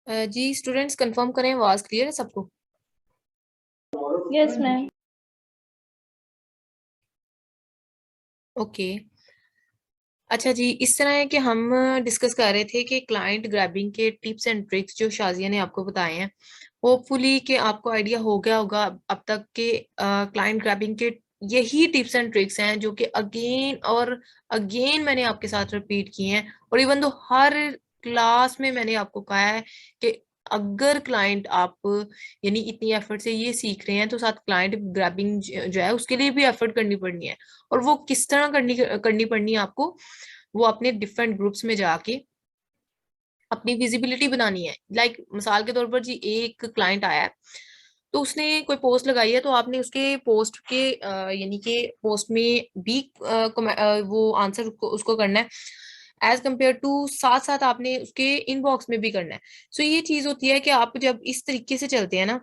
जी students confirm करें, आवाज clear है सबको? Yes ma'am. ओके। अच्छा जी, इस तरह है कि हम डिस्कस कर रहे थे कि क्लाइंट ग्रैबिंग के टिप्स एंड ट्रिक्स जो शाजिया ने आपको बताए हैं। होपफुली कि आपको आइडिया हो गया होगा अब तक के क्लाइंट ग्रैबिंग के यही टिप्स एंड ट्रिक्स हैं जो कि अगेन और अगेन मैंने आपके साथ रिपीट किए हैं। और इवन दो हर क्लास में मैंने आपको कहा है कि अगर क्लाइंट आप यानी इतनी एफर्ट से ये सीख रहे हैं तो साथ क्लाइंट ग्रैबिंग जो है उसके लिए भी एफर्ट करनी पड़नी है। और वो किस तरह करनी पड़नी है आपको, वो अपने डिफरेंट ग्रुप्स में जाके अपनी विजिबिलिटी बनानी है। मिसाल के तौर पर जी, एक क्लाइंट आया है तो उसने कोई पोस्ट लगाई है, तो आपने उसके पोस्ट के यानी कि पोस्ट में भी वो आंसर उसको करना है, एज कम्पेयर टू साथ साथ आपने उसके इनबॉक्स में भी करना है। सो ये चीज होती है कि आप जब इस तरीके से चलते हैं ना,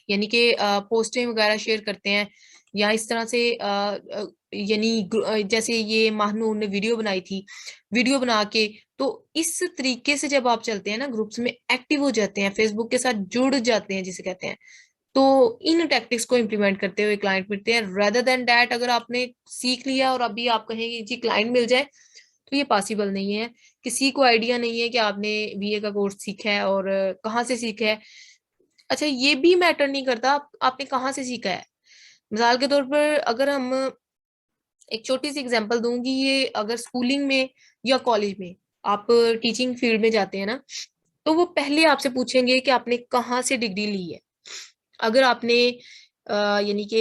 यानी कि पोस्टें वगैरह शेयर करते हैं या इस तरह से यानी जैसे ये महानूर ने वीडियो बनाई थी, वीडियो बना के, तो इस तरीके से जब आप चलते हैं ना, ग्रुप्स में एक्टिव हो जाते हैं, फेसबुक के साथ जुड़ जाते हैं जिसे कहते हैं, तो इन टैक्टिक्स को इम्प्लीमेंट करते हुए क्लाइंट मिलते हैं। रेदर देन डैट अगर आपने सीख लिया और अभी आप कहेंगे जी क्लाइंट मिल जाए, तो ये पॉसिबल नहीं है। किसी को आइडिया नहीं है कि आपने बीए का कोर्स सीखा है और कहाँ से सीखा है। अच्छा, ये भी मैटर नहीं करता आपने कहाँ से सीखा है। मिसाल के तौर पर अगर हम एक छोटी सी एग्जांपल दूंगी, ये अगर स्कूलिंग में या कॉलेज में आप टीचिंग फील्ड में जाते हैं ना, तो वो पहले आपसे पूछेंगे कि आपने कहाँ से डिग्री ली है। अगर आपने यानी कि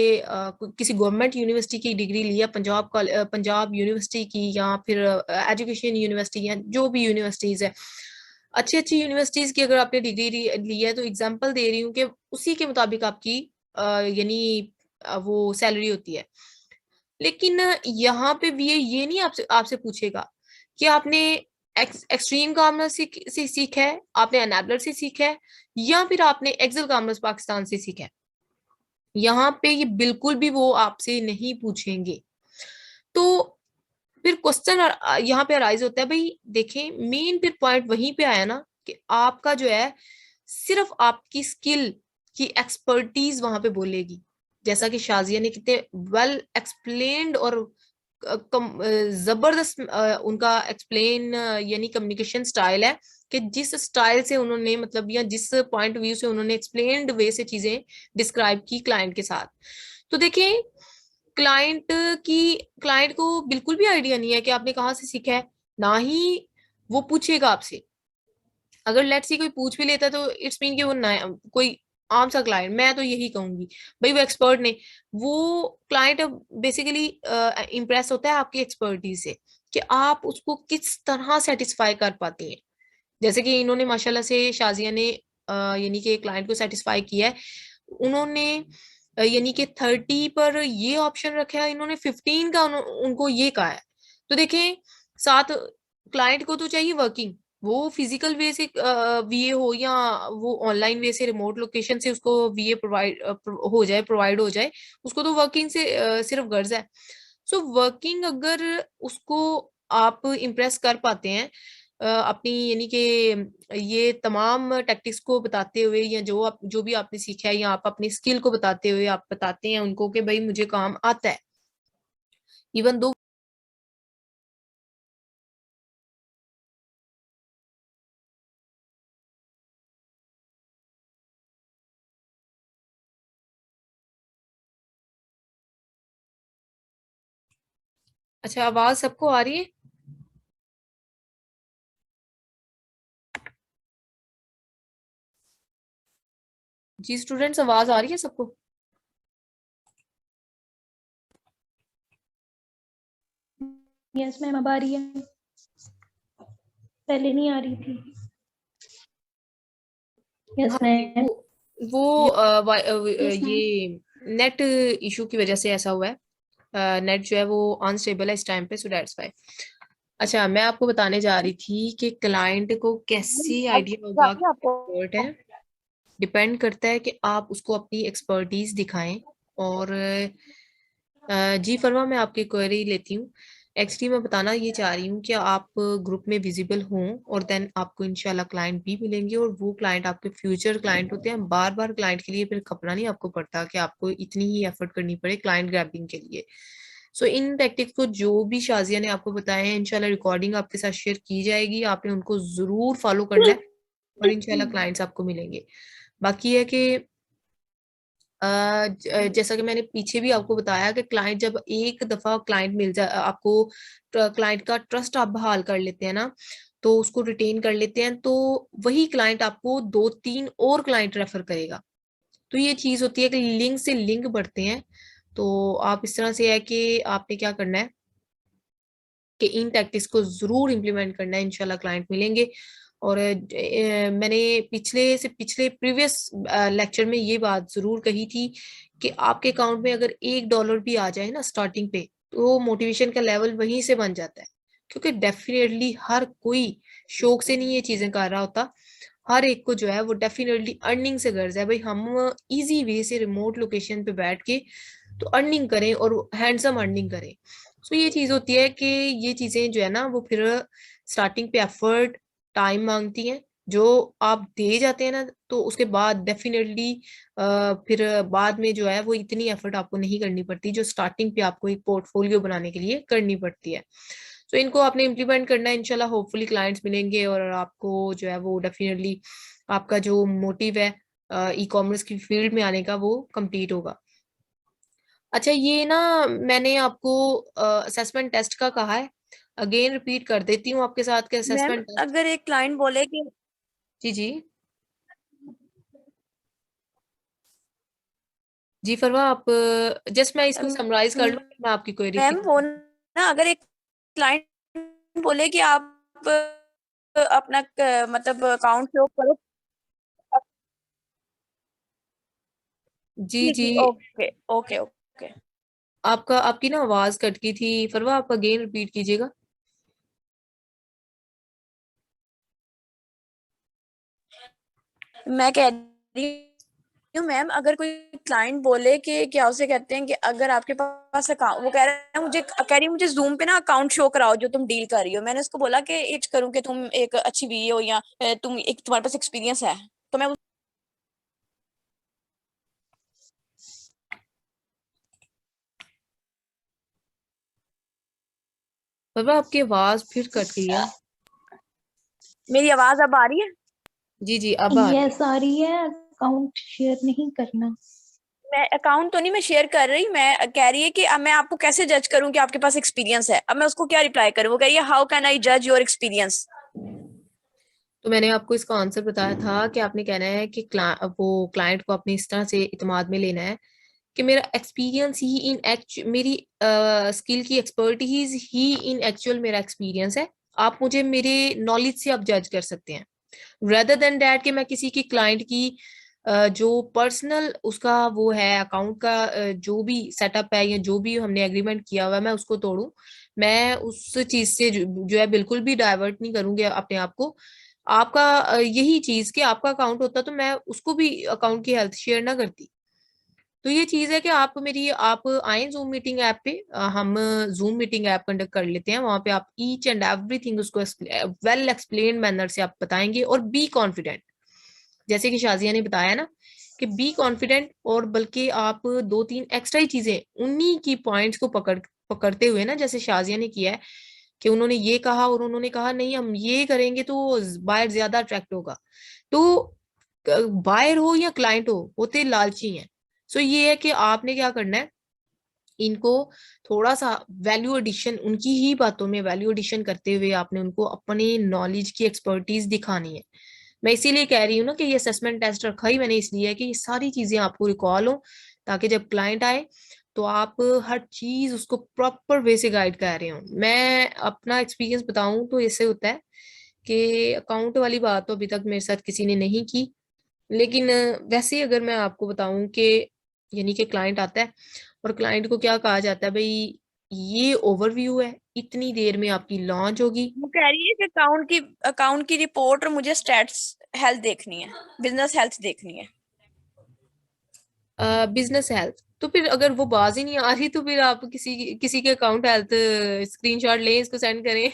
किसी गवर्नमेंट यूनिवर्सिटी की डिग्री ली है, पंजाब यूनिवर्सिटी की या फिर एजुकेशन यूनिवर्सिटी या जो भी यूनिवर्सिटीज है, अच्छी अच्छी यूनिवर्सिटीज की अगर आपने डिग्री ली है, तो एग्जांपल दे रही हूँ कि उसी के मुताबिक आपकी यानी वो सैलरी होती है। लेकिन यहाँ पे भी ये नहीं आपसे आपसे पूछेगा कि आपने एक्सट्रीम कॉमर्स से सीखा है, आपने एनेबलर से सीखा है, या फिर आपने एक्सेल कॉमर्स पाकिस्तान से सीखा है। यहाँ पे ये बिल्कुल भी वो आपसे नहीं पूछेंगे। तो फिर क्वेश्चन यहाँ पे अराइज होता है, भाई देखें मेन फिर पॉइंट वहीं पे आया ना कि आपका जो है सिर्फ आपकी स्किल की एक्सपर्टीज वहां पे बोलेगी। जैसा कि शाजिया ने कितने वेल एक्सप्लेन्ड और जबरदस्त उनका एक्सप्लेन यानी कम्युनिकेशन स्टाइल है कि जिस स्टाइल से उन्होंने मतलब या जिस पॉइंट व्यू से उन्होंने एक्सप्लेन्ड वे से चीजें डिस्क्राइब की क्लाइंट के साथ। तो देखें, क्लाइंट की क्लाइंट को बिल्कुल भी आइडिया नहीं है कि आपने कहाँ से सीखा है, ना ही वो पूछेगा आपसे। अगर लेट्स सी कोई पूछ भी लेता है तो इट्स मीन कि वो नया कोई आम सा क्लाइंट, मैं तो यही कहूंगी भाई वो एक्सपर्ट नहीं। वो क्लाइंट बेसिकली इम्प्रेस होता है आपकी एक्सपर्टीज से कि आप उसको किस तरह सेटिस्फाई कर पाती हैं। जैसे कि इन्होंने माशाल्लाह से शाजिया ने यानी कि क्लाइंट को सेटिस्फाई किया है। उन्होंने यानी कि 30 पर ये ऑप्शन रखा है, इन्होंने 15 का उनको ये कहा है। तो देखें, साथ क्लाइंट को तो चाहिए वर्किंग, वो फिजिकल वे से वीए हो या वो ऑनलाइन वे से रिमोट लोकेशन से उसको वीए प्रोवाइड हो जाए, उसको तो वर्किंग से सिर्फ गर्ज है। सो वर्किंग अगर उसको आप इम्प्रेस कर पाते हैं अपनी यानी कि ये तमाम टैक्टिक्स को बताते हुए, या जो भी आपने सीखा है, या आप अपनी स्किल को बताते हुए आप बताते हैं उनको कि भाई मुझे काम आता है, इवन दो। अच्छा, आवाज सबको आ रही है? जी स्टूडेंट्स, आवाज आ रही है सबको? यस मैम, अब आ रही है, पहले नहीं आ रही थी। यस हाँ जी, मैम। वो यस मैम। ये नेट इशू की वजह से ऐसा हुआ है। नेट जो है वो अनस्टेबल है इस टाइम पे, सो दैट्स व्हाई। अच्छा, मैं आपको बताने जा रही थी कि क्लाइंट को कैसे आइडिया होगा कि आपको एक्सपर्ट है। डिपेंड करता है कि आप उसको अपनी एक्सपर्टीज दिखाएं। और जी फरमा, मैं आपकी क्वेरी लेती हूँ। एक्चुअली मैं बताना ये चाह रही हूँ कि आप ग्रुप में विजिबल हों और देन आपको इंशाल्लाह क्लाइंट भी मिलेंगे, और वो क्लाइंट आपके फ्यूचर क्लाइंट होते हैं। बार बार क्लाइंट के लिए फिर खपना नहीं आपको पड़ता कि आपको इतनी ही एफर्ट करनी पड़े क्लाइंट ग्रैबिंग के लिए। सो इन टैक्टिक्स को जो भी शाजिया ने आपको बताया है, इंशाल्लाह रिकॉर्डिंग आपके साथ शेयर की जाएगी, आपने उनको जरूर फॉलो करना है और इंशाल्लाह क्लाइंट्स आपको मिलेंगे। बाकी है कि जैसा कि मैंने पीछे भी आपको बताया कि क्लाइंट जब एक दफा क्लाइंट मिल जाए आपको, क्लाइंट का ट्रस्ट आप बहाल कर लेते हैं ना, तो उसको रिटेन कर लेते हैं, तो वही क्लाइंट आपको दो तीन और क्लाइंट रेफर करेगा। तो ये चीज होती है कि लिंक से लिंक बढ़ते हैं। तो आप इस तरह से है कि आपने क्या करना है कि इन टैक्टिक्स को जरूर इम्प्लीमेंट करना है, इंशाल्लाह क्लाइंट मिलेंगे। और मैंने पिछले प्रीवियस लेक्चर में ये बात जरूर कही थी कि आपके अकाउंट में अगर $1 भी आ जाए ना स्टार्टिंग पे, तो मोटिवेशन का लेवल वहीं से बन जाता है। क्योंकि डेफिनेटली हर कोई शौक से नहीं ये चीजें कर रहा होता। हर एक को जो है वो डेफिनेटली अर्निंग से गर्ज है भाई, हम इजी वे से रिमोट लोकेशन पे बैठ के तो अर्निंग करें और हैंडसम अर्निंग करें। सो ये चीज होती है कि ये चीजें जो है ना वो फिर स्टार्टिंग पे एफर्ट टाइम मांगती हैं, जो आप दे जाते हैं ना, तो उसके बाद डेफिनेटली फिर बाद में जो है वो इतनी एफर्ट आपको नहीं करनी पड़ती जो स्टार्टिंग पे आपको एक पोर्टफोलियो बनाने के लिए करनी पड़ती है। तो इनको आपने इम्प्लीमेंट करना है, इंशाल्लाह होपफुली क्लाइंट्स मिलेंगे और आपको जो है वो डेफिनेटली आपका जो मोटिव है ई कॉमर्स की फील्ड में आने का वो कंप्लीट होगा। अच्छा, ये ना मैंने आपको असेसमेंट टेस्ट का कहा है, अगेन रिपीट कर देती हूँ आपके साथ के मैम असेसमेंट टेस्ट। अगर एक क्लाइंट बोले कि जी जी जी फरवा, आप जस्ट मैं इसको समराइज कर लूँ, मैं आपकी क्वेरी मैम वो क्लियर। ना अगर एक क्लाइंट बोले कि आप अपना मतलब अकाउंट शो करो। जी जी जी, जी, ओके ओके ओके। आपकी ना आवाज कट गई थी फरवा, आप अगेन रिपीट कीजिएगा। मैं कह रही हूँ मैम अगर कोई क्लाइंट बोले कि क्या उसे कहते हैं कि अगर आपके पास अकाउंट, वो कह रहा है मुझे, कह रही है मुझे जूम पे ना अकाउंट शो कराओ जो तुम डील कर रही हो। मैंने उसको बोला कि इच करूँ कि तुम एक अच्छी बीए हो या तुम एक तुम्हारे पास एक्सपीरियंस है, तो मैं फरवा आपकी आवाज फिर कट गई है। मेरी आवाज अब आ रही है? जी जी, अब आ रही है। यस आ रही है। अकाउंट शेयर नहीं करना। मैं अकाउंट तो नहीं मैं शेयर कर रही, मैं कह रही है कि अब मैं आपको कैसे जज करूं कि आपके पास एक्सपीरियंस है। अब मैं उसको क्या रिप्लाई करूं? वो कह रही है हाउ कैन आई जज योर एक्सपीरियंस। तो मैंने आपको इसका आंसर बताया था कि आपने कहना है कि वो क्लाइंट को अपने इस तरह से इत्मीनान में लेना है कि मेरा एक्सपीरियंस ही इन मेरी स्किल की एक्सपर्टीज ही इन एक्चुअल मेरा एक्सपीरियंस है। आप मुझे मेरे नॉलेज से आप जज कर सकते हैं, रेदर देन दैट कि मैं किसी की क्लाइंट की जो पर्सनल उसका वो है अकाउंट का जो भी सेटअप है या जो भी हमने एग्रीमेंट किया हुआ है मैं उसको तोड़ूं। मैं उस चीज से जो है बिल्कुल भी डाइवर्ट नहीं करूंगी अपने आप को। आपका यही चीज कि आपका अकाउंट होता तो मैं उसको भी अकाउंट की हेल्थ शेयर ना करती। तो ये चीज है कि आप आए जूम मीटिंग ऐप पे, हम जूम मीटिंग ऐप कंडक्ट कर लेते हैं, वहां पे आप ईच एंड एवरीथिंग उसको वेल एक्सप्लेन मैनर से आप बताएंगे और बी कॉन्फिडेंट, जैसे कि शाजिया ने बताया ना कि बी कॉन्फिडेंट, और बल्कि आप दो तीन एक्स्ट्रा ही चीजें उन्हीं की पॉइंट्स को पकड़ते हुए ना, जैसे शाजिया ने किया है कि उन्होंने ये कहा और उन्होंने कहा नहीं हम ये करेंगे तो बायर ज्यादा अट्रैक्ट होगा। तो बायर हो या क्लाइंट हो, होते लालची हैं। सो ये है कि आपने क्या करना है, इनको थोड़ा सा वैल्यू एडिशन, उनकी ही बातों में वैल्यू एडिशन करते हुए आपने उनको अपनी नॉलेज की एक्सपर्टीज दिखानी है। मैं इसीलिए कह रही हूँ ना कि ये असेसमेंट टेस्ट रखा ही मैंने इसलिए है कि ये सारी चीजें आपको रिकॉल हो, ताकि जब क्लाइंट आए तो आप हर चीज उसको प्रॉपर वे से गाइड कर रहे हो। मैं अपना एक्सपीरियंस बताऊं तो ऐसे होता है कि अकाउंट वाली बात तो अभी तक मेरे साथ किसी ने नहीं की, लेकिन वैसे ही अगर मैं आपको बताऊं कि यानी कि क्लाइंट आता है और क्लाइंट को क्या कहा जाता है भाई, ये ओवरव्यू है, इतनी देर में आपकी लॉन्च होगी। वो कह रही है कि अकाउंट की रिपोर्ट और मुझे स्टेट्स हेल्थ देखनी है, बिजनेस हेल्थ देखनी है। बिजनेस हेल्थ, तो फिर अगर वो बाज ही नहीं आ रही तो फिर आप किसी के अकाउंट हेल्थ स्क्रीनशॉट लें, इसको सेंड करें।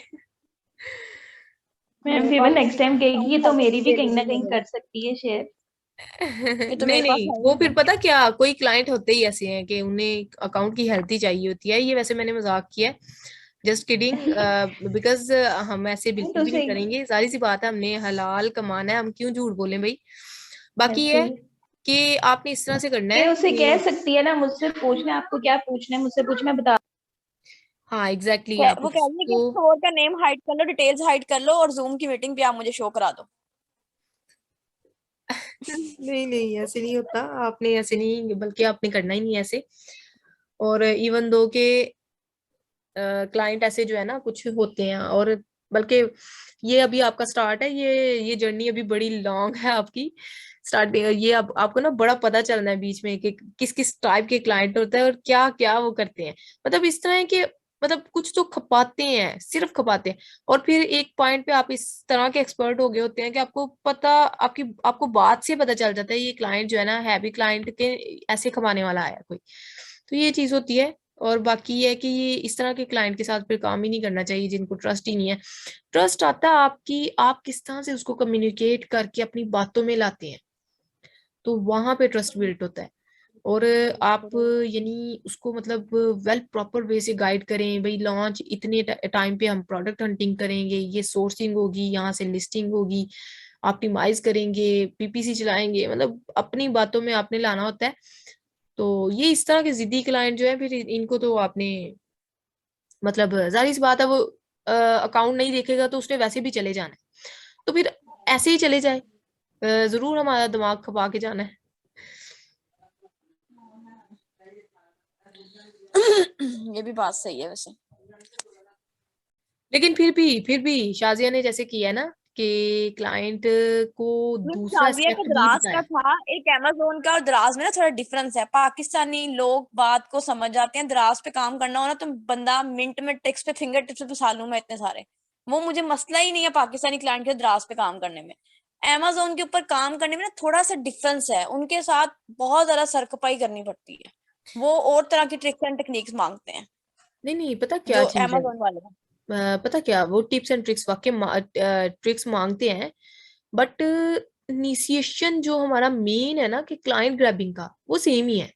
मैम मेरे फिर वो पास तो नेक्स्ट किसी टाइम का कहेगी तो हेल्थ मेरी भी दे कहीं ना देगी कहीं मुझे, कर सकती है शेयर। ये तो नहीं मेरे पास नहीं, है वो ही फिर नहीं। पता क्या, कोई क्लाइंट होते ही ऐसे हैं कि उन्हें अकाउंट की हेल्थ ही चाहिए होती है। ये वैसे मैंने मजाक किया है, जस्ट किडिंग, बिकॉज हम ऐसे तो बिल्कुल भी नहीं उसे करेंगे। जाहिर सी बात है, हमने हलाल कमाना है, हम क्यों झूठ बोलें भाई। बाकी ये ऐसे है कि आपने इस तरह से करना ये है उसे कह कि सकती है ना, मुझसे पूछना आपको क्या पूछना है, मुझसे पूछ, मैं बता। हाँ एग्जैक्टली exactly, आप वो कह रही है कि उसको स्टोर का नेम हाइड कर लो, डिटेल्स हाइड कर लो, और जूम की मीटिंग पे आप मुझे शो करा दो। नहीं नहीं, ऐसे नहीं होता। आपने ऐसे नहीं, बल्कि आपने करना ही नहीं ऐसे। और इवन दो के क्लाइंट ऐसे जो है ना कुछ होते हैं, और बल्कि ये अभी आपका स्टार्ट है, ये जर्नी अभी बड़ी लॉन्ग है आपकी। स्टार्ट ये अब आपको ना बड़ा पता चलना है बीच में कि किस किस टाइप के क्लाइंट होते हैं और क्या क्या वो करते हैं। मतलब इस तरह है कि मतलब कुछ तो खपाते हैं, सिर्फ खपाते हैं। और फिर एक पॉइंट पे आप इस तरह के एक्सपर्ट हो गए होते हैं कि आपको पता, आपको बात से पता चल जाता है ये क्लाइंट जो है ना हैवी क्लाइंट के ऐसे कमाने वाला आया कोई। तो ये चीज होती है। और बाकी ये है कि ये इस तरह के क्लाइंट के साथ फिर काम ही नहीं करना चाहिए जिनको ट्रस्ट ही नहीं है। ट्रस्ट आता है आपकी, आप किस तरह से उसको कम्युनिकेट करके अपनी बातों में लाते हैं, तो वहां पे ट्रस्ट बिल्ट होता है। और आप यानी उसको मतलब वेल प्रॉपर वे से गाइड करें, भाई लॉन्च इतने टाइम पे हम प्रोडक्ट हंटिंग करेंगे, ये सोर्सिंग होगी, यहाँ से लिस्टिंग होगी, ऑप्टिमाइज करेंगे, पीपीसी चलाएंगे, मतलब अपनी बातों में आपने लाना होता है। तो ये इस तरह के जिद्दी क्लाइंट जो है, फिर इनको तो आपने मतलब जाहिर सी बात है, वो अकाउंट नहीं देखेगा तो उसने वैसे भी चले जाना है। तो फिर ऐसे ही चले जाए, जरूर हमारा दिमाग खपा के जाना है। ये भी बात सही है वैसे। लेकिन फिर भी शाजिया ने जैसे किया है ना कि क्लाइंट को ये दूसरा शाजिया का एस्पेक्ट भी द्रास का बताया। था, एक अमेजोन का और द्रास में ना थोड़ा डिफरेंस है। पाकिस्तानी लोग बात को समझ जाते हैं, द्रास पे काम करना हो ना तो बंदा मिनट में टेक्स्ट पे फिंगर टिप्स पे फंसा लूं मैं इतने सारे। वो मुझे मसला ही नहीं है पाकिस्तानी क्लाइंट के द्रास पे काम करने में। अमेजोन के ऊपर काम करने में ना थोड़ा सा डिफरेंस है, उनके साथ बहुत ज्यादा सरखपाई करनी पड़ती है। वो और तरह की ट्रिक्स एंड टेक्निक्स मांगते हैं नहीं नहीं, पता क्या जो चीज है, अमेजोन वाले हैं। पता क्या, वो टिप्स एंड ट्रिक्स वाकई ट्रिक्स मांगते हैं। बट इनिशिएशन जो हमारा मेन है ना कि क्लाइंट ग्रैबिंग का, वो सेम ही है।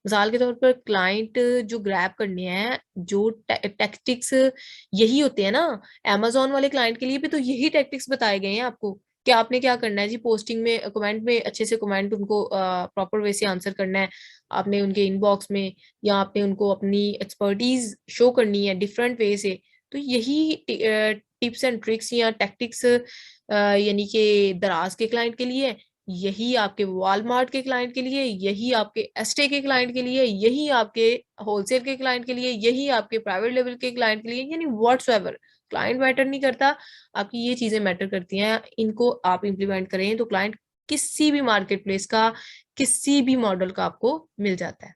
मिसाल के तौर पर क्लाइंट जो ग्रैब करने हैं, जो टैक्टिक्स यही होते हैं ना। amazon वाले क्लाइंट के लिए भी तो यही टैक्टिक्स बताए गए हैं आपको कि आपने क्या करना है जी। पोस्टिंग में कमेंट में अच्छे से कमेंट उनको प्रॉपर वे से आंसर करना है आपने उनके इनबॉक्स में, या आपने उनको अपनी एक्सपर्टीज शो करनी है डिफरेंट वे से। तो यही टिप्स एंड ट्रिक्स या टैक्टिक्स यानी कि दराज के क्लाइंट के लिए, यही आपके वॉलमार्ट के क्लाइंट के लिए, यही आपके एस्टे के क्लाइंट के लिए, यही आपके होलसेल के क्लाइंट के लिए, यही आपके प्राइवेट लेवल के क्लाइंट के लिए, यानी व्हाट्सएवर। क्लाइंट मैटर नहीं करता, आपकी ये चीजें मैटर करती हैं। इनको आप इम्प्लीमेंट करें तो क्लाइंट किसी भी मार्केट प्लेस का, किसी भी मॉडल का आपको मिल जाता है।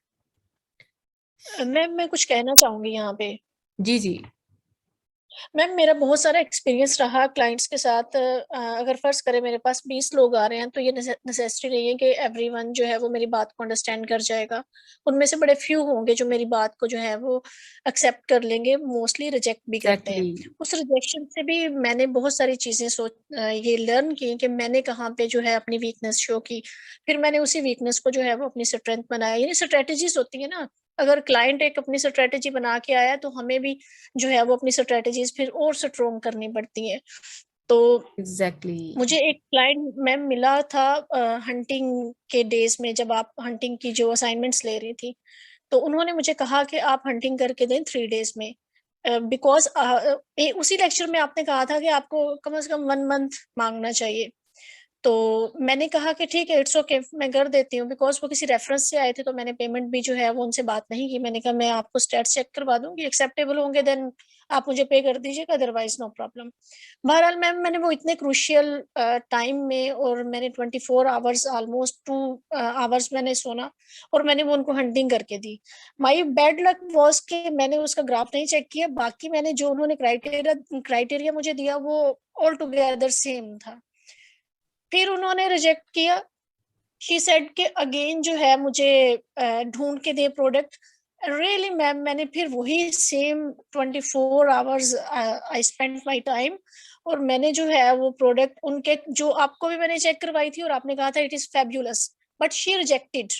मैम मैं कुछ कहना चाहूंगी यहाँ पे। जी जी। मैम मेरा बहुत सारा एक्सपीरियंस रहा क्लाइंट्स के साथ। अगर फर्ज करें मेरे पास 20 लोग आ रहे हैं तो ये नेसेसिटी नहीं है कि एवरीवन जो है वो मेरी बात को अंडरस्टैंड कर जाएगा। उनमें से बड़े फ्यू होंगे जो मेरी बात को जो है वो एक्सेप्ट कर लेंगे, मोस्टली रिजेक्ट भी करते हैं। एग्जैक्टली। उस रिजेक्शन से भी मैंने बहुत सारी चीजें ये लर्न की कि मैंने कहाँ पे जो है अपनी वीकनेस शो की। फिर मैंने उसी वीकनेस को जो है वो अपनी स्ट्रेंथ बनाया। यानी स्ट्रेटेजीज होती है ना, अगर क्लाइंट एक अपनी स्ट्रेटेजी बना के आया तो हमें भी जो है वो अपनी स्ट्रेटेजीज फिर और स्ट्रोंग करनी पड़ती हैं। तो एग्जैक्टली। मुझे एक क्लाइंट मैम मिला था हंटिंग के डेज में, जब आप हंटिंग की जो असाइनमेंट्स ले रही थी, तो उन्होंने मुझे कहा कि आप हंटिंग करके दें 3 डेज में। बिकॉज उसी लेक्चर में आपने कहा था कि आपको कम से कम 1 मंथ मांगना चाहिए। तो मैंने कहा कि ठीक है, इट्स ओके, मैं कर देती हूँ। बिकॉज वो किसी रेफरेंस से आए थे तो मैंने पेमेंट भी जो है वो उनसे बात नहीं की। मैंने कहा मैं आपको स्टेट्स चेक करवा दूंगी, एक्सेप्टेबल होंगे देन आप मुझे पे कर दीजिएगा, अदरवाइज नो प्रॉब्लम। बहरहाल मैम मैंने वो इतने क्रूशियल टाइम में, और मैंने 24 आवर्स, ऑलमोस्ट 2 आवर्स मैंने सोना, और मैंने वो उनको हंटिंग करके दी। माई बैड लक वॉज कि मैंने उसका ग्राफ नहीं चेक किया। बाकी मैंने जो उन्होंने क्राइटेरिया मुझे दिया वो ऑल टुगेदर सेम था। फिर उन्होंने रिजेक्ट किया। शी सेड कि अगेन जो है मुझे ढूंढ के दे प्रोडक्ट। रियली मैम, मैंने फिर वही same 24 hours I spend my time, और मैंने जो है वो प्रोडक्ट उनके, जो आपको भी मैंने चेक करवाई थी और आपने कहा था it is fabulous, but she rejected.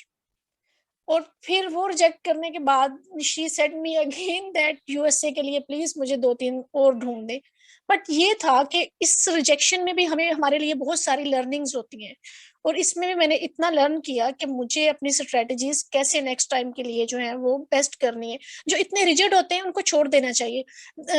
और फिर वो रिजेक्ट करने के बाद she said me again that USA के लिए प्लीज मुझे 2-3 और ढूंढ दे। बट ये था कि इस रिजेक्शन में भी हमें, हमारे लिए बहुत सारी लर्निंग्स होती हैं, और इसमें भी मैंने इतना लर्न किया कि मुझे अपनी स्ट्रेटजीज कैसे नेक्स्ट टाइम के लिए जो है वो बेस्ट करनी है। जो इतने रिजिड होते हैं उनको छोड़ देना चाहिए।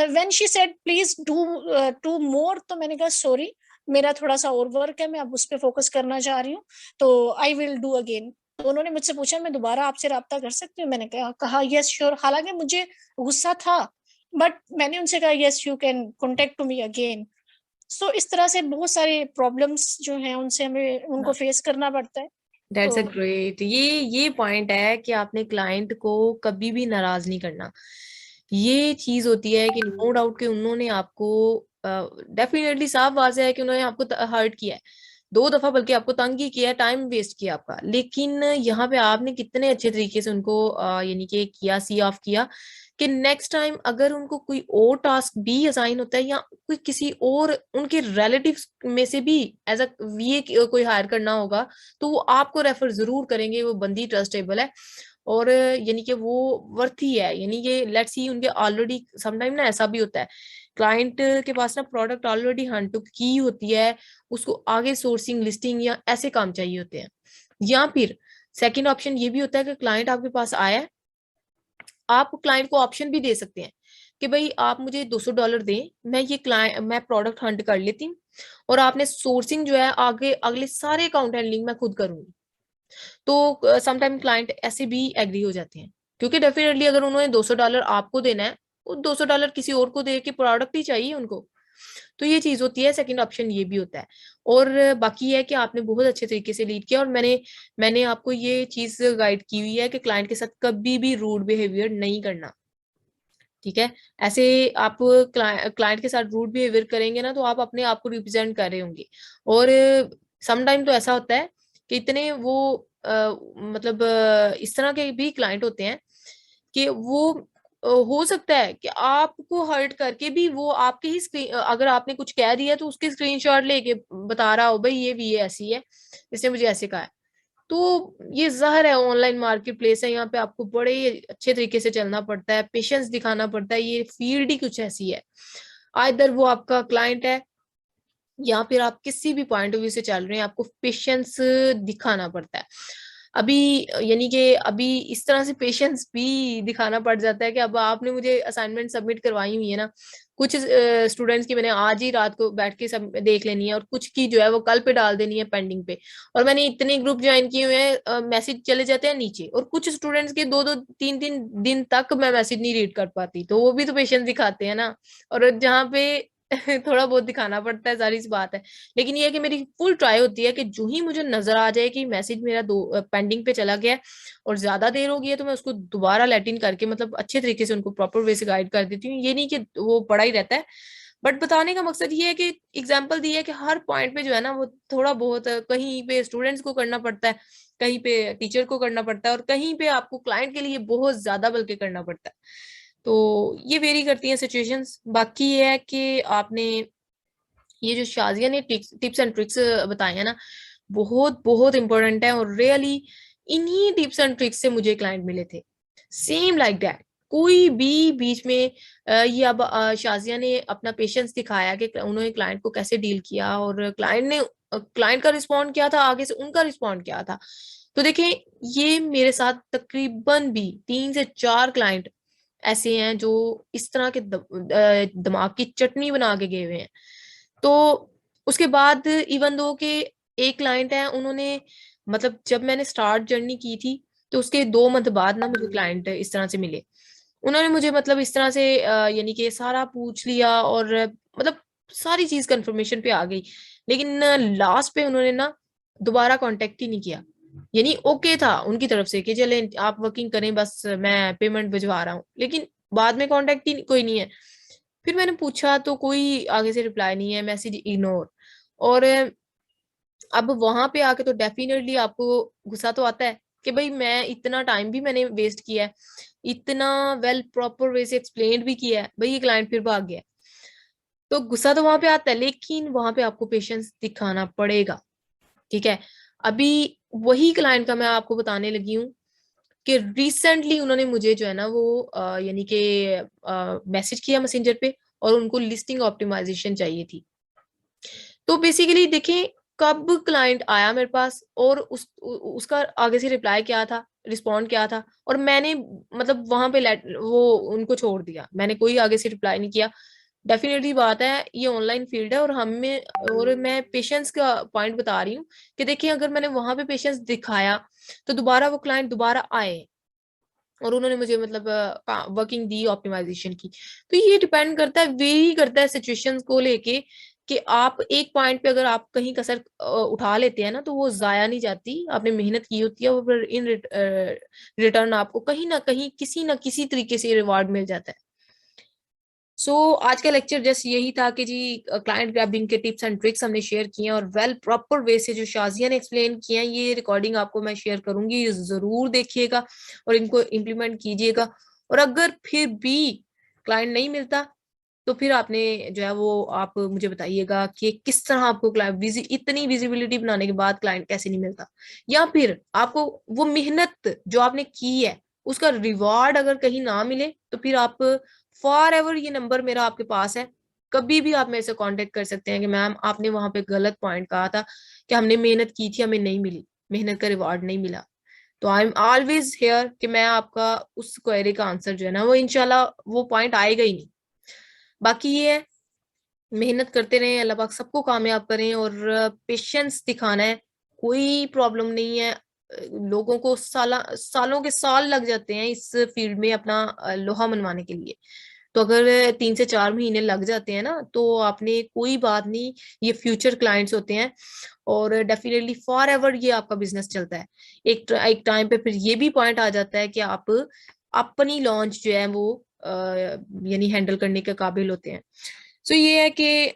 When she said please do more, तो मैंने कहा सॉरी, मेरा थोड़ा सा और वर्क है, मैं अब उस पर फोकस करना चाह रही हूँ, तो आई विल डू अगेन। तो उन्होंने मुझसे पूछा मैं दोबारा आपसे राब्ता कर सकती हूँ? मैंने कहा यस श्योर। हालांकि मुझे गुस्सा था, बट मैंने उनसे कहा yes you can contact to me again. So इस तरह से बहुत सारे प्रॉब्लम्स जो हैं उनसे हमें उनको फेस करना पड़ता है। दैट्स अ तो ग्रेट, ये पॉइंट है कि आपने क्लाइंट को कभी भी नाराज नहीं करना। ये चीज होती है कि नो डाउट कि उन्होंने आपको डेफिनेटली साफ वाज़ेह है कि उन्होंने आपको हर्ट किया है 2 दफा, बल्कि आपको तंग ही किया है, टाइम वेस्ट किया आपका। लेकिन यहाँ पे आपने कितने अच्छे तरीके से उनको यानी कि किया, सी ऑफ किया कि नेक्स्ट टाइम अगर उनको कोई और टास्क भी असाइन होता है या कोई किसी और उनके रिलेटिव्स में से भी एज अ वीए कोई हायर करना होगा, तो वो आपको रेफर जरूर करेंगे, वो बंदी ट्रस्टेबल है और यानी कि वो वर्थी है। यानी कि लेट्स सी उनके ऑलरेडी समटाइम ना ऐसा भी होता है, क्लाइंट के पास ना प्रोडक्ट ऑलरेडी हंट की होती है, उसको आगे सोर्सिंग लिस्टिंग या ऐसे काम चाहिए होते हैं। या फिर सेकंड ऑप्शन ये भी होता है कि क्लाइंट आपके पास आया है, आप क्लाइंट को ऑप्शन भी दे सकते हैं कि भाई आप मुझे $200 दें, मैं प्रोडक्ट हंट कर लेती हूँ और आपने सोर्सिंग जो है आगे अगले सारे अकाउंट हैंडलिंग मैं खुद करूंगी। तो समटाइम क्लाइंट ऐसे भी एग्री हो जाते हैं, क्योंकि डेफिनेटली अगर उन्होंने $200 आपको देना है, वो $200 किसी और को दे के प्रोडक्ट ही चाहिए उनको। तो ये चीज होती है, सेकंड ऑप्शन ये भी होता है। और बाकी है कि आपने बहुत अच्छे तरीके से लीड किया और मैंने आपको ये चीज गाइड की हुई है कि क्लाइंट के साथ कभी भी रूड बिहेवियर नहीं करना। ठीक है, ऐसे आप क्लाइंट के साथ रूड बिहेवियर करेंगे ना, तो आप अपने आप को रिप्रेजेंट कर रहे होंगे। और समटाइम तो ऐसा होता है कि इतने वो मतलब इस तरह के भी क्लाइंट होते हैं कि वो हो सकता है कि आपको हर्ट करके भी वो आपके ही स्क्रीन, अगर आपने कुछ कह दिया तो उसके स्क्रीनशॉट लेके बता रहा हो भाई ये ऐसी है, इसने मुझे ऐसे कहा है। तो ये जहर है, ऑनलाइन मार्केट प्लेस है, यहाँ पे आपको बड़े अच्छे तरीके से चलना पड़ता है, पेशेंस दिखाना पड़ता है। ये फील्ड ही कुछ ऐसी है, आइदर वो आपका क्लाइंट है या फिर आप किसी भी पॉइंट ऑफ व्यू से चल रहे हैं, आपको पेशेंस दिखाना पड़ता है। अभी यानी कि अभी इस तरह से पेशेंस भी दिखाना पड़ जाता है कि अब आपने मुझे असाइनमेंट सबमिट करवाई हुई है ना, कुछ स्टूडेंट्स की मैंने आज ही रात को बैठ के सब देख लेनी है और कुछ की जो है वो कल पे डाल देनी है पेंडिंग पे। और मैंने इतने ग्रुप ज्वाइन किए हुए हैं, मैसेज चले जाते हैं नीचे, और कुछ स्टूडेंट्स के 2-2 3-3 दिन तक मैं मैसेज नहीं रीड कर पाती, तो वो भी तो पेशेंस दिखाते हैं ना। और जहाँ पे थोड़ा बहुत दिखाना पड़ता है, सारी सी बात है। लेकिन ये है कि मेरी फुल ट्राई होती है कि जो ही मुझे नजर आ जाए कि मैसेज मेरा पेंडिंग पे चला गया है और ज्यादा देर हो गई है, तो मैं उसको दोबारा लेटिन करके मतलब अच्छे तरीके से उनको प्रॉपर वे से गाइड कर देती हूँ। ये नहीं कि वो पड़ा ही रहता है, बट बताने का मकसद ये है कि एग्जाम्पल दी है कि हर पॉइंट पे जो है ना वो थोड़ा बहुत कहीं पे स्टूडेंट्स को करना पड़ता है, कहीं पे टीचर को करना पड़ता है और कहीं पे आपको क्लाइंट के लिए बहुत ज्यादा बल्कि करना पड़ता है। तो ये वेरी करती है सिचुएशंस। बाकी ये है कि आपने ये जो शाजिया ने टिप्स एंड ट्रिक्स बताए हैं ना, बहुत बहुत इंपॉर्टेंट है और रियली इन्हीं टिप्स एंड ट्रिक्स से मुझे क्लाइंट मिले थे, सेम लाइक दैट। कोई भी बीच में ये अब शाजिया ने अपना पेशेंस दिखाया कि उन्होंने क्लाइंट को कैसे डील किया और क्लाइंट का रिस्पॉन्ड क्या था, आगे से उनका रिस्पॉन्ड क्या था। तो देखें, ये मेरे साथ तकरीबन भी 3 से 4 क्लाइंट ऐसे हैं जो इस तरह के दिमाग की चटनी बना के गए हुए हैं। तो उसके बाद इवन दो के एक क्लाइंट है, उन्होंने मतलब जब मैंने स्टार्ट जर्नी की थी तो उसके 2 मंथ बाद ना मुझे क्लाइंट इस तरह से मिले। उन्होंने मुझे मतलब इस तरह से यानी कि सारा पूछ लिया और मतलब सारी चीज कंफर्मेशन पे आ गई, लेकिन लास्ट पे उन्होंने ना दोबारा कांटेक्ट ही नहीं किया। यानी ओके था उनकी तरफ से कि चले आप वर्किंग करें, बस मैं पेमेंट भिजवा रहा हूँ, लेकिन बाद में कांटेक्ट ही कोई नहीं है। फिर मैंने पूछा तो कोई आगे से रिप्लाई नहीं है, मैसेज इग्नोर। और अब वहां पे आके तो डेफिनेटली आपको गुस्सा तो आता है कि भाई मैं इतना टाइम भी मैंने वेस्ट किया है, इतना वेल प्रॉपर वे से एक्सप्लेन भी किया है, भाई ये क्लाइंट फिर भाग गया। तो गुस्सा तो वहां पे आता है, लेकिन वहां पे आपको पेशेंस दिखाना पड़ेगा। ठीक है। अभी वही क्लाइंट का मैं आपको बताने लगी हूँ कि रिसेंटली उन्होंने मुझे जो है ना वो यानी कि मैसेज किया मैसेंजर पे, और उनको लिस्टिंग ऑप्टिमाइजेशन चाहिए थी। तो बेसिकली देखें, कब क्लाइंट आया मेरे पास और उसका आगे से रिप्लाई क्या था, रिस्पॉन्ड क्या था, और मैंने मतलब वहां पे वो उनको छोड़ दिया, मैंने कोई आगे से रिप्लाई नहीं किया। डेफिनेटली बात है, ये ऑनलाइन फील्ड है और हमें, और मैं पेशेंस का पॉइंट बता रही हूँ कि देखिए अगर मैंने वहां पे पेशेंस दिखाया तो दोबारा वो क्लाइंट दोबारा आए और उन्होंने मुझे मतलब वर्किंग दी ऑप्टिमाइजेशन की। तो ये डिपेंड करता है, वेरी करता है सिचुएशंस को लेके, कि आप एक पॉइंट पे अगर आप कहीं कसर उठा लेते हैं ना, तो वो जाया नहीं जाती, आपने मेहनत की होती है, वो फिर इन रिटर्न आपको कहीं ना किसी तरीके से रिवार्ड मिल जाता है। सो आज का लेक्चर जस्ट यही था कि जी क्लाइंट ग्रैबिंग के टिप्स एंड ट्रिक्स हमने शेयर किए हैं, और वेल प्रॉपर वे से जो शाजिया ने एक्सप्लेन किए हैं, ये रिकॉर्डिंग आपको मैं शेयर करूंगी, जरूर देखिएगा और इनको इम्प्लीमेंट कीजिएगा। और अगर फिर भी क्लाइंट नहीं मिलता तो फिर आपने जो है वो आप मुझे बताइएगा कि किस तरह आपको क्लाइंट इतनी विजिबिलिटी बनाने के बाद क्लाइंट कैसे नहीं मिलता, या फिर आपको वो मेहनत जो आपने की है उसका रिवार्ड अगर कहीं ना मिले, तो फिर आप फॉर एवर, ये नंबर मेरा आपके पास है, कभी भी आप मेरे से कांटेक्ट कर सकते हैं कि मैम आपने वहां पे गलत पॉइंट कहा था कि हमने मेहनत की थी, हमें नहीं मिली, मेहनत का रिवार्ड नहीं मिला। तो आई एम ऑलवेज हेयर कि मैं आपका उस क्वेरी का आंसर जो है ना वो इंशाल्लाह वो पॉइंट आएगा ही नहीं। बाकी ये है, मेहनत करते रहें, अल्लाह पाक सबको कामयाब करें, और पेशेंस दिखाना है, कोई प्रॉब्लम नहीं है। लोगों को सालों के साल लग जाते हैं इस फील्ड में अपना लोहा मनवाने के लिए। तो अगर 3 से 4 महीने लग जाते हैं ना, तो आपने कोई बात नहीं, ये फ्यूचर क्लाइंट्स होते हैं, और डेफिनेटली फॉर एवर ये आपका बिजनेस चलता है। एक टाइम पे फिर ये भी पॉइंट आ जाता है कि आप अपनी लॉन्च जो है वो यानी हैंडल करने के काबिल होते हैं। सो ये है कि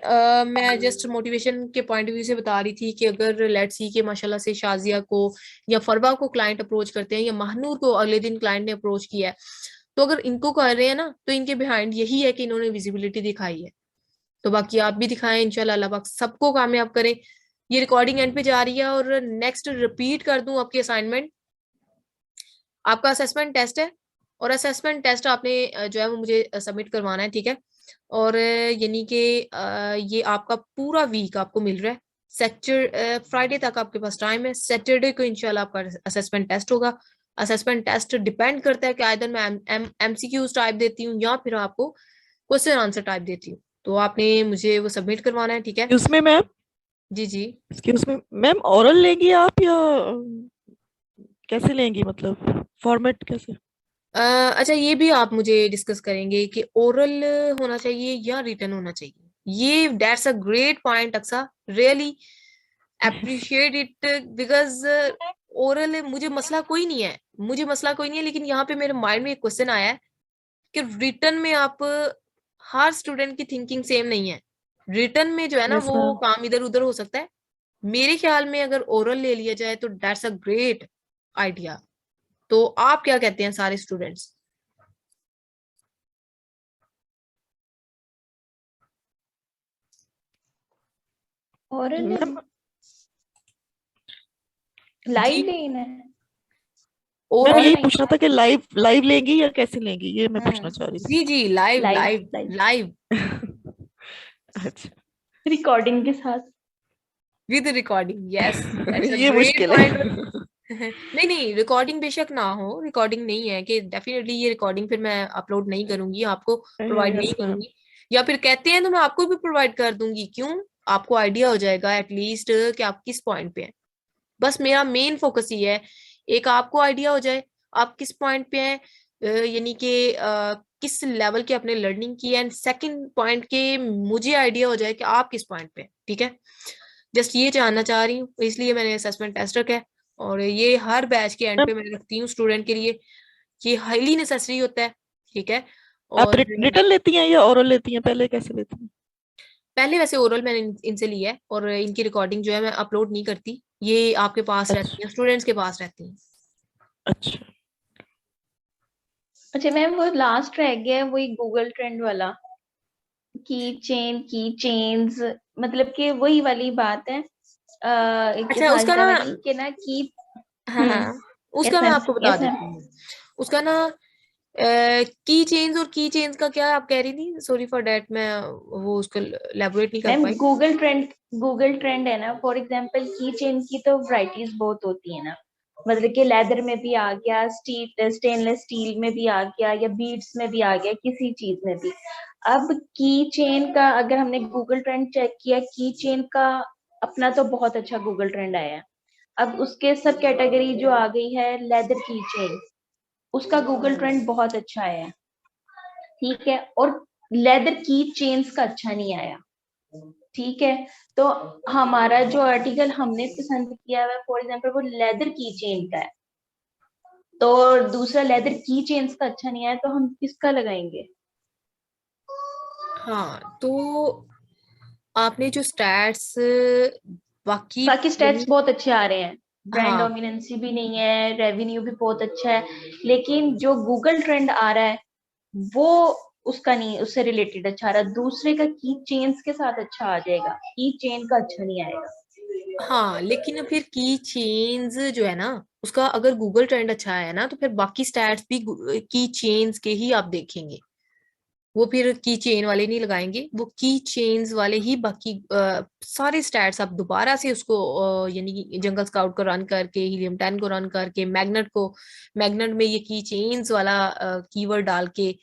मैं जस्ट मोटिवेशन के पॉइंट ऑफ व्यू से बता रही थी कि अगर लेट्स सी के माशाल्लाह से शाजिया को या फरवा को क्लाइंट अप्रोच करते हैं, या महानूर को अगले दिन क्लाइंट ने अप्रोच किया है, तो अगर इनको कर रहे हैं ना, तो इनके बिहाइंड यही है कि इन्होंने विजिबिलिटी दिखाई है। तो बाकी आप भी दिखाएं, इंशाल्लाह अल्लाह पाक सबको कामयाब करें। ये रिकॉर्डिंग एंड पे जा रही है, और नेक्स्ट रिपीट कर दूं आपकी असाइनमेंट। आपका असेसमेंट टेस्ट है, और असेसमेंट टेस्ट आपने जो है वो मुझे सबमिट करवाना है, ठीक है। और यानी कि ये आपका पूरा वीक आपको मिल रहा है, फ्राइडे तक आपके पास टाइम है, सैटरडे को इंशाल्लाह आपका असेसमेंट टेस्ट होगा। असेसमेंट टेस्ट डिपेंड करता है कि आइदर मैं एमसीक्यूज टाइप देती हूँ या फिर आपको क्वेश्चन आंसर टाइप देती हूँ। तो आपने मुझे वो सबमिट करवाना है, ठीक है। उसमें मैम, जी जी। उसमें मैम ओरल लेंगी आप या कैसे लेंगी, मतलब फॉर्मेट कैसे? अच्छा, ये भी आप मुझे डिस्कस करेंगे कि ओरल होना चाहिए या रिटर्न होना चाहिए। ये that's a great point Aksa, really appreciate it, because oral मुझे मसला कोई नहीं है, मुझे मसला कोई नहीं है, लेकिन यहाँ पे मेरे माइंड में एक क्वेश्चन आया है कि रिटर्न में आप, हर स्टूडेंट की थिंकिंग सेम नहीं है, रिटर्न में जो है ना यस वो मैम। काम इधर उधर हो सकता है। मेरे ख्याल में अगर ओरल ले लिया जाए तो दैट्स अ ग्रेट आइडिया। तो आप क्या कहते हैं सारे स्टूडेंट्स? और मैम जी, लाइव लेना है। मैम ओरल, यही ऑनलाइन। पूछना था कि लाइव लाइव लेंगी या कैसे लेंगी, ये मैं पूछना चाह रही जी जी, live live live live live थी। अच्छा। रिकॉर्डिंग के साथ। With recording, yes, that's a ये ग्रेट मुश्किल पॉइंट। है। नहीं नहीं, रिकॉर्डिंग बेशक ना हो, रिकॉर्डिंग नहीं है कि डेफिनेटली ये रिकॉर्डिंग फिर मैं अपलोड नहीं करूंगी, आपको प्रोवाइड नहीं यस मैम। करूंगी, या फिर कहते हैं तो मैं आपको भी प्रोवाइड कर दूंगी। क्यों? आपको आइडिया हो जाएगा एटलीस्ट कि आप किस पॉइंट पे हैं। बस मेरा मेन फोकस ये है, एक आपको आइडिया हो जाए आप किस पॉइंट पे हैं, यानी कि किस लेवल की आपने लर्निंग की है, एंड सेकंड पॉइंट के मुझे आइडिया हो जाए कि आप किस पॉइंट पे हैं, ठीक है। जस्ट ये जानना चाह रही हूँ, इसलिए मैंने असेसमेंट टेस्ट रखा है, और ये हर बैच के एंड मैम पे मैं रखती हूँ स्टूडेंट के लिए, ये हाईली नेसेसरी होता है, ठीक है। आप और रिटर्न लेती हैं या ओरल लेती हैं, पहले कैसे लेती हैं? पहले वैसे ओरल मैंने इनसे लिया है और इनकी रिकॉर्डिंग जो है मैं अपलोड नहीं करती, ये आपके पास रहती अच्छा है, स्टूडेंट्स के पास रहती है। अच्छा। अच्छा मैम, वो लास्ट रह गया है वही गूगल ट्रेंड वाला, की चेन्स, मतलब कि वही वाली बात है कि अच्छा उसका साजिदा ना, वाली के ना की। हाँ हाँ, यस उसका मैं मैम, आपको बता यस मैम। देती हूँ। उसका ना की चेन्स और की चेन्स का क्या आप कह रही थी, सॉरी फॉर डेट, मैं वो उसको एलेबोरेट नहीं कर मैम पाई। गूगल ट्रेंड है ना, फॉर एग्जांपल की चेन की तो वैरायटीज बहुत होती है ना, मतलब कि लेदर में भी आ गया, स्टेनलेस स्टील में भी आ गया, या बीड्स में भी आ गया, किसी चीज में भी। अब की चेन का अगर हमने गूगल ट्रेंड चेक किया, की चेन का अपना तो बहुत अच्छा गूगल ट्रेंड आया है। अब उसके सब कैटेगरी जो आ गई है लेदर की चेन, उसका गूगल ट्रेंड बहुत अच्छा आया है, ठीक है। और लेदर की चेन्स का अच्छा नहीं आया, ठीक है। तो हमारा जो आर्टिकल हमने पसंद किया हुआ है, फॉर एग्जांपल वो लेदर की चेन का है, तो दूसरा लेदर की चेन्स का अच्छा नहीं आया, तो हम किसका लगाएंगे? हाँ तो आपने जो स्टैट्स बाकी बाकी स्टेट्स बहुत अच्छे आ रहे हैं, ब्रांड हाँ डोमिनेंसी भी नहीं है, रेवेन्यू भी बहुत अच्छा है, लेकिन जो गूगल ट्रेंड आ रहा है वो उसका नहीं, उससे रिलेटेड अच्छा आ रहा है, दूसरे का की चेन्स के साथ अच्छा आ जाएगा, की चेन का अच्छा नहीं आएगा। हाँ, लेकिन फिर की चेन्स जो है ना, उसका अगर गूगल ट्रेंड अच्छा है ना, तो फिर बाकी स्टैट्स भी की चेन्स के ही आप देखेंगे। वो फिर की चेन वाले नहीं लगाएंगे, वो की चेन्स वाले ही बाकी सारे स्टैट्स आप दोबारा से उसको यानी कि जंगल स्काउट को रन करके, हीलियम 10 को रन करके, मैग्नेट में ये की चेन्स वाला कीवर्ड डाल के,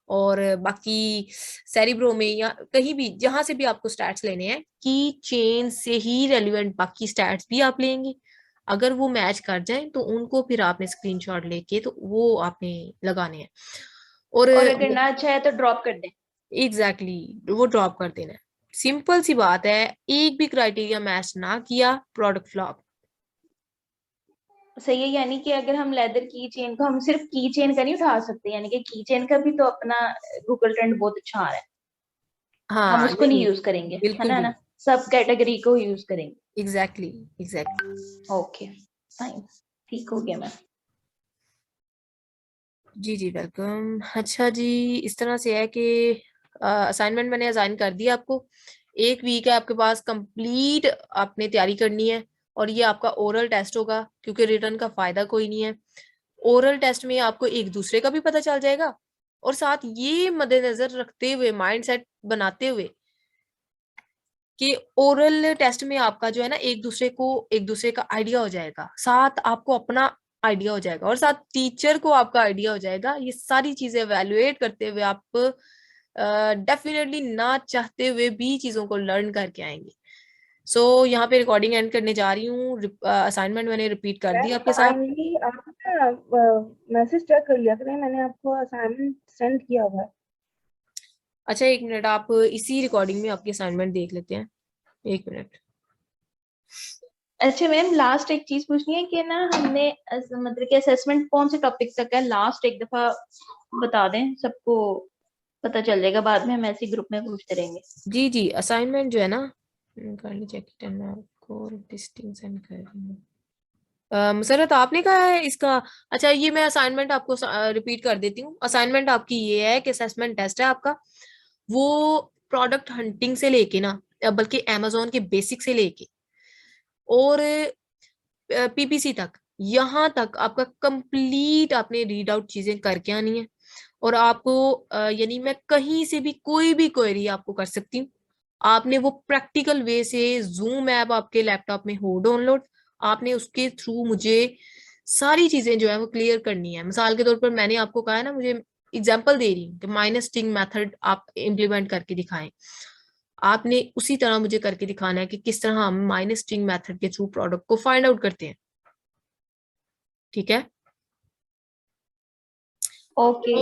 और बाकी सेरिब्रो में या कहीं भी जहां से भी आपको स्टैट्स लेने हैं, की चेन से ही रेलिवेंट बाकी स्टैट्स भी आप लेंगे। अगर वो मैच कर जाए तो उनको फिर आपने स्क्रीनशॉट लेके तो वो आपने लगाने हैं। और और अगर ना अच्छा है तो ड्रॉप कर दें। एग्जैक्टली वो ड्रॉप कर देना है। सिंपल सी बात है, एक भी क्राइटेरिया मैच ना किया, प्रोडक्ट फ्लॉप। सही है, यानी कि अगर हम लेदर की चेन को, हम सिर्फ की चेन का नहीं उठा सकते, यानी कि की चेन का भी तो अपना गूगल ट्रेंड बहुत अच्छा आ रहा है, हम हाँ उसको नहीं नहीं नहीं, यूज करेंगे, है बिल्कुल ना बिल्कुल, ना, सब कैटेगरी को यूज करेंगे। Exactly exactly. ओके फाइन, ठीक हो गया मैम। जी जी वेलकम। अच्छा जी, इस तरह से है कि असाइनमेंट मैंने असाइन कर दिया आपको। एक वीक है आपके पास कंप्लीट, आपने तैयारी करनी है। और ये आपका ओरल टेस्ट होगा, क्योंकि रिटर्न का फायदा कोई नहीं है। ओरल टेस्ट में आपको एक दूसरे का भी पता चल जाएगा, और साथ ये मद्देनजर रखते हुए, माइंड सेट बनाते हुए कि ओरल टेस्ट में आपका जो है ना, एक दूसरे का आइडिया हो जाएगा, साथ आपको अपना आइडिया हो जाएगा, और साथ टीचर को आपका आइडिया हो जाएगा। ये सारी चीजें एवेल्युएट करते हुए आप डेफिनेटली ना चाहते हुए भी चीजों को लर्न करके आएंगे। यहाँ पे रिकॉर्डिंग एंड करने जा रही हूँ। असाइनमेंट मैंने रिपीट कर दी मैम आपके साथ। काइंडली आप ना मैसेज चेक कर लिया करें, मैंने आपको असाइनमेंट सेंड किया हुआ है। अच्छा एक मिनट, आप इसी रिकॉर्डिंग में आपकी असाइनमेंट देख लेते हैं, एक मिनट। अच्छा मैम, लास्ट एक चीज पूछनी है कि ना हमने मतलब कि असेसमेंट कौन से टॉपिक तक है, लास्ट एक दफा बता दें, सबको पता चल जाएगा, बाद में हम ऐसे ग्रुप में पूछते रहेंगे। जी जी, असाइनमेंट जो है ना, करनी चेक मैं आपको डिस्टिंग सेंड कर रही हूँ। मुसरत आपने कहा है इसका। अच्छा ये मैं असाइनमेंट आपको रिपीट कर देती हूँ। असाइनमेंट आपकी ये है कि असेसमेंट टेस्ट है आपका, वो प्रोडक्ट हंटिंग से लेके ना, बल्कि अमेजोन के बेसिक से लेके और पीपीसी तक, यहाँ तक आपका कंप्लीट आपने रीड आउट चीजें करके आनी है। और आपको यानी मैं कहीं से भी कोई भी क्वेरी आपको कर सकती हूँ। आपने वो प्रैक्टिकल वे से, जूम ऐप आपके लैपटॉप में हो डाउनलोड, आपने उसके थ्रू मुझे सारी चीजें जो है वो क्लियर करनी है। मिसाल के तौर पर मैंने आपको कहा है ना, मुझे एग्जाम्पल दे रही हूँ कि माइनस स्टिंग मेथड आप इम्प्लीमेंट करके दिखाएं। आपने उसी तरह मुझे करके दिखाना है कि किस तरह हम माइनस स्टिंग मेथड के थ्रू प्रोडक्ट को फाइंड आउट करते हैं। ठीक है। ओके।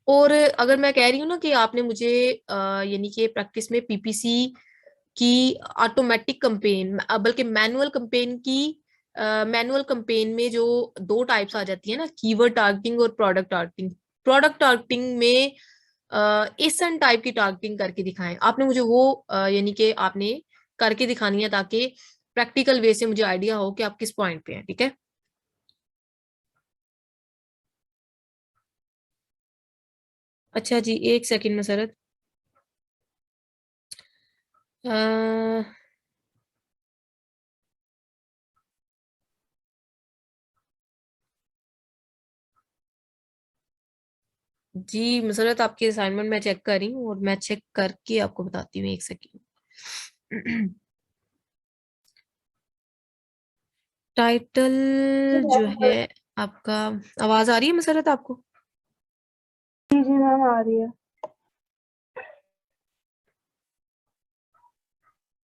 और अगर मैं कह रही हूँ ना कि आपने मुझे यानी कि प्रैक्टिस में पीपीसी की ऑटोमेटिक कंपेन, बल्कि मैनुअल कंपेन में जो दो टाइप्स आ जाती है ना, कीवर्ड टारगेटिंग और प्रोडक्ट टारगेटिंग। प्रोडक्ट टारगेटिंग में एसन टाइप की टारगेटिंग करके दिखाएं। आपने मुझे वो यानी कि आपने करके दिखानी है ताकि प्रैक्टिकल वे से मुझे आइडिया हो कि आप किस पॉइंट पे हैं। ठीक है, अच्छा जी, एक सेकंड मसरत। अ, जी मसरत, आपकी असाइनमेंट मैं चेक कर रही हूँ और मैं चेक करके आपको बताती हूँ, एक सेकंड। टाइटल जी जो मैम है आपका, आवाज आ रही है मसरत आपको? जी जी मैम आ रही है।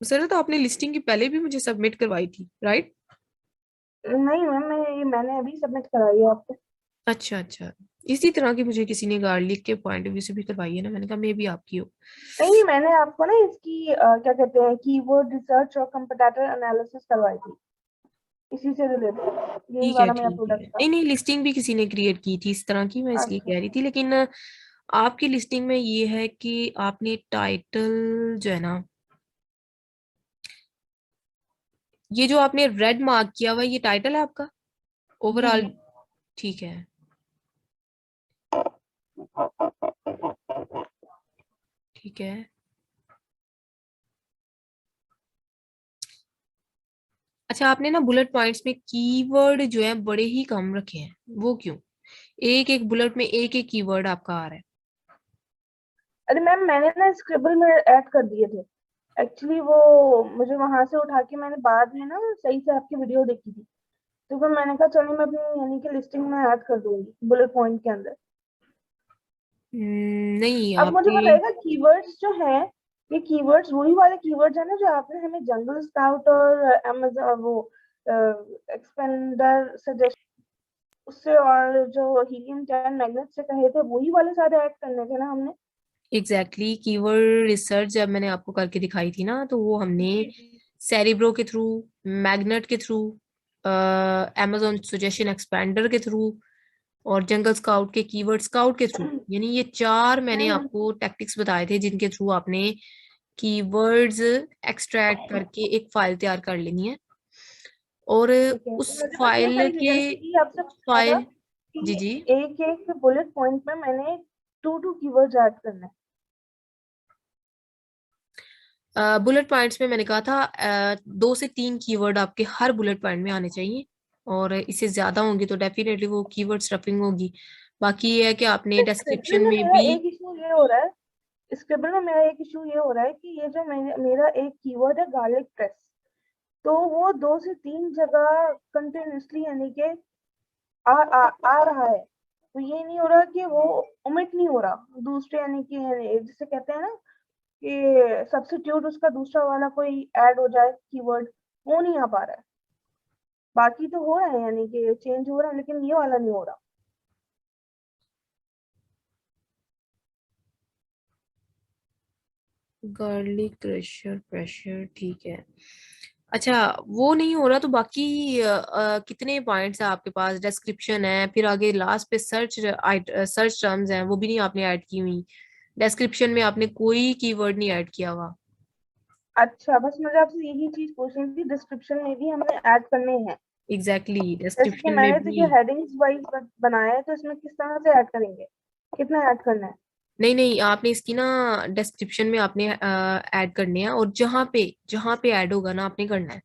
मसरत, आपने लिस्टिंग की पहले भी मुझे सबमिट करवाई थी, राइट? नहीं मैम मैंने अभी सबमिट कराई है आपको। अच्छा अच्छा, इसी तरह की मुझे किसी ने गार्लिक के पॉइंट ऑफ व्यू से भी करवाई है ना, मैंने कहा मे भी आपकी हो। नहीं मैंने आपको ना इसकी क्या कहते हैं कीवर्ड रिसर्च और कंपैरेटर एनालिसिस करवाई थी, इसी से रिलेटेड यही ठीक है वाला मेरा ठीक है, प्रोडक्ट था। नहीं नहीं, लिस्टिंग भी किसी ने क्रिएट की थी इस तरह की, मैं इसलिए अच्छा कह रही थी। लेकिन आपकी लिस्टिंग में ये है कि आपने टाइटल जो है ना, ये जो आपने रेड मार्क किया हुआ है, ये टाइटल है आपका जी। ओवरऑल? ठीक है, ठीक है। अच्छा, आपने ना बुलेट पॉइंट्स में कीवर्ड जो है बड़े ही कम रखे हैं, वो क्यों? एक एक बुलेट में एक एक कीवर्ड आपका आ रहा है। अरे मैम मैंने ना स्क्रिबल में ऐड कर दिए थे एक्चुअली, वो मुझे वहां से उठा के मैंने बाद में ना सही से आपकी वीडियो देखी थी, तो फिर मैंने कहा चलो मैं अपनी यानी कि लिस्टिंग में ऐड कर दूंगी बुलेट पॉइंट के अंदर। नहीं, अब मुझे आपके बताइएगा कीवर्ड्स जो है, ये कीवर्ड्स वही वाले कीवर्ड्स है ना जो आपने हमें जंगल स्काउट और अमेज़न वो एक्सपेंडर सजेस्ट उससे और जो हीलियम 10 मैग्नेट से कहे थे, वही वाले सारे ऐड करने थे ना हमने। एग्जैक्टली कीवर्ड रिसर्च जब मैंने आपको करके दिखाई थी ना, तो वो हमने जी जी। सेरिब्रो के थ्रू, मैग्नेट के थ्रू, amazon सजेशन एक्सपेंडर के थ्रू और जंगल स्काउट के कीवर्ड स्काउट के थ्रू, यानी ये चार मैंने आपको टैक्टिक्स बताए थे जिनके थ्रू आपने कीवर्ड्स एक्सट्रैक्ट करके एक फाइल तैयार कर लेनी है। और ठीक है, तो उस मुझे बस ये फाइल के क्लैरिफिकेशन चाहिए आपसे पूछना था फाइल, जी कि जी, एक एक बुलेट पॉइंट में मैंने टू टू कीवर्ड्स ऐड करने हैं। बुलेट पॉइंट्स में मैंने कहा था 2 से 3 कीवर्ड आपके हर बुलेट पॉइंट में आने चाहिए, और इससे ज्यादा होंगे तो डेफिनेटली वो कीवर्ड स्टफिंग होगी। बाकी ये है कि आपने स्क्रिप्ट डिस्क्रिप्शन में में मेरा भी, एक इशू ये हो रहा है, स्क्रिबल में मेरा एक इशू ये हो रहा है कि ये जो मेरा एक कीवर्ड है गार्लिक प्रेस, तो वो 2 से 3 जगह कंटिन्यूसली यानी कि आ रहा है, तो ये नहीं हो रहा कि वो ओमिट नहीं हो रहा दूसरे यानी कि जिसे कहते हैं ना कि सब्स्टिट्यूट उसका दूसरा वाला कोई ऐड हो जाए कीवर्ड, वो नहीं आ पा रहा है। बाकी तो हो रहा है यानी कि चेंज हो रहा है, लेकिन ये वाला नहीं हो रहा। गार्लिक क्रशर प्रेशर, ठीक है। अच्छा, वो नहीं हो रहा तो बाकी कितने पॉइंट्स है आपके पास? डिस्क्रिप्शन है, फिर आगे लास्ट पे सर्च सर्च टर्म्स हैं, वो भी नहीं आपने ऐड की हुई। डिस्क्रिप्शन में आपने कोई कीवर्ड नहीं ऐड किया हुआ। अच्छा, बस मुझे आपसे यही चीज पूछनी थी, डिस्क्रिप्शन में भी हमें ऐड करने हैं। एग्जैक्टली, जैसे कि डिस्क्रिप्शन में मैंने तो भी। ये हेडिंग्स वाइज बनाया है, तो इसमें किस तरह से ऐड करेंगे, कितना ऐड करना है? नहीं नहीं, आपने इसकी ना डिस्क्रिप्शन में आपने ऐड करने हैं, और जहाँ पे ऐड होगा ना आपने करना है।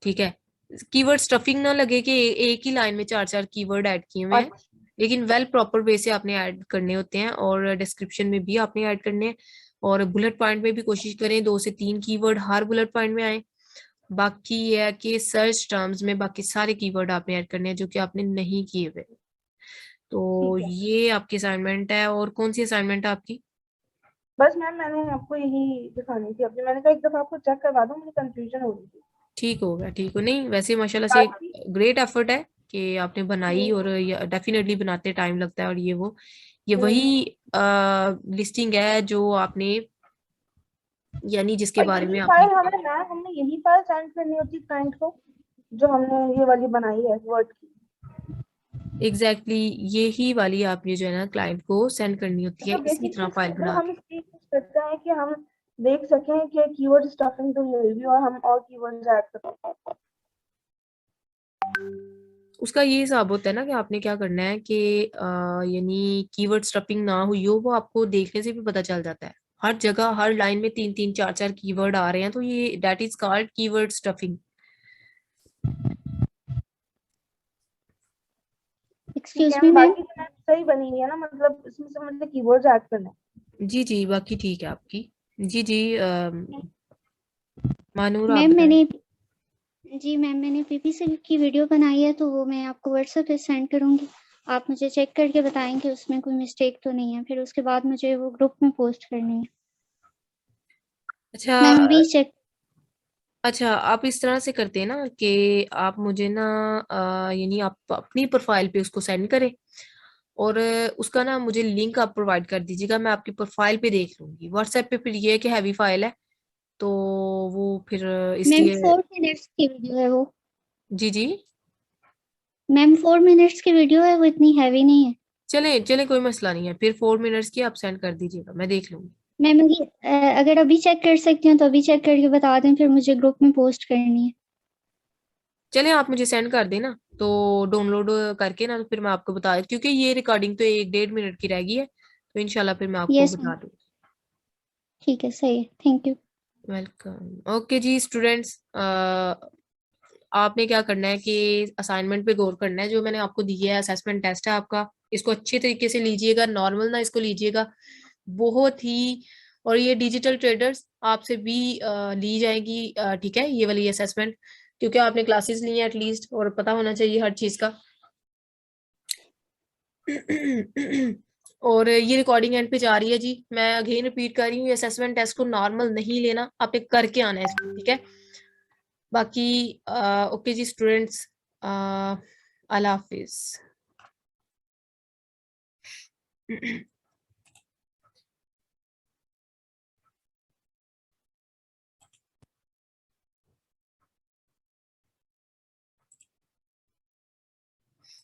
ठीक है, कीवर्ड स्टफिंग ना लगे कि एक ही लाइन में 4 4 कीवर्ड ऐड किए हुए हैं, अच्छा लेकिन वेल प्रॉपर वे से आपने ऐड करने होते हैं, और डिस्क्रिप्शन में भी आपने ऐड करने हैं। और बुलेट पॉइंट में भी कोशिश करें 2 से 3 कीवर्ड हर बुलेट पॉइंट में आए। बाकी ये है कि सर्च टर्म्स में बाकी सारे कीवर्ड आपने ऐड करने हैं जो कि आपने नहीं किए हुए। तो ठीक है। ये आपकी असाइनमेंट है। और कौन सी असाइनमेंट है आपकी? बस मैम मैंने आपको यही दिखानी थी अपनी, मैंने कहा एक दफा आपको चेक करवा दूं, मुझे कंफ्यूजन हो रही थी। ठीक हो गया, ठीक हो, नहीं वैसे माशाल्लाह से बाकी ग्रेट एफर्ट है कि आपने बनाई, जी और डेफिनेटली बनाते टाइम लगता है, और ये वही जी। लिस्टिंग है जो आपने, यानी जिसके और बारे में यही आपने, फाइल हमें मैम हमने यही फाइल सेंड करनी होती क्लाइंट को, जो हमने ये वाली बनाई है वर्ड की। एग्जैक्टली यही वाली आप ये जो है ना क्लाइंट को सेंड करनी होती है, मतलब इसी तरह फाइल बेसिकली बना हम के। इसकी कोशिश करते हैं कि हम देख सकें कि कीवर्ड स्टफिंग तो ये भी और हम और कीवर्ड्स ऐड कर सकते हैं। उसका ये हिसाब होता है ना कि आपने क्या करना है कि यानी कीवर्ड स्टफिंग ना हुई हो, वो आपको देखने से भी पता चल जाता है। हर जगह हर लाइन में 3 3 4 4 कीवर्ड आ रहे हैं, तो ये that is called keyword stuffing. ठीक एक्सक्यूज है, मी मैम। बाकी तो मैम सही बनी हुई है ना, मतलब इसमें से मुझे कीवर्ड्स ऐड करने हैं। जी जी, बाकी ठीक है आपकी। जी जी, मानूर आप मैम बताएं। मैंने जी मैम मैंने पीपीसी की वीडियो बनाई है, तो वो मैं आपको व्हाट्सएप पे सेंड करूँगी। आप मुझे चेक करके बताएं कि उसमें कोई मिस्टेक तो नहीं है, फिर उसके बाद मुझे वो ग्रुप में पोस्ट करनी है। अच्छा मैम अभी चेक। अच्छा, आप इस तरह से करते हैं ना कि आप मुझे ना यानी आप अपनी प्रोफाइल पे उसको सेंड करें, और उसका ना मुझे लिंक आप प्रोवाइड कर दीजिएगा, मैं आपकी प्रोफाइल पे देख लूंगी। व्हाट्सएप पे फिर ये है कि हैवी फाइल है, तो वो फिर मैम इसलिए। 4 मिनट्स की वीडियो है वो। जी जी, मैम 4 मिनट्स की वीडियो है, वो इतनी हैवी नहीं है। चले चले, कोई मसला नहीं है, फिर 4 मिनट्स की आप सेंड कर दीजिएगा, मैं देख लूंगी। मैम अगर अभी चेक कर सकती हूँ तो अभी चेक करके बता दें, फिर मुझे ग्रुप में पोस्ट करनी है। चले आप मुझे सेंड कर देना, तो डाउनलोड करके ना, तो फिर मैं आपको बता, क्योंकि ये रिकॉर्डिंग तो 1 1.5 मिनट की रह गई है, तो इनशाला फिर मैं आपको यस मैम। बता दूँ। ठीक है, सही है, थैंक यू। वेलकम। ओके जी स्टूडेंट्स, आपने क्या करना है कि असाइनमेंट पे गौर करना है, जो मैंने आपको दी है, असेसमेंट टेस्ट है आपका, इसको अच्छे तरीके से लीजिएगा, नॉर्मल ना इसको लीजिएगा बहुत ही। और ये डिजिटल ट्रेडर्स आपसे भी ली जाएगी, ठीक है, ये वाली असेसमेंट, क्योंकि आपने क्लासेस ली हैं एटलीस्ट, और पता होना चाहिए हर चीज का। और ये रिकॉर्डिंग एंड पे जा रही है जी, मैं अगेन रिपीट कर रही हूँ, असेसमेंट टेस्ट को नॉर्मल नहीं लेना, आप एक करके आना है इसको, ठीक है। बाकी ओके जी स्टूडेंट्स, अल्लाह हाफिज।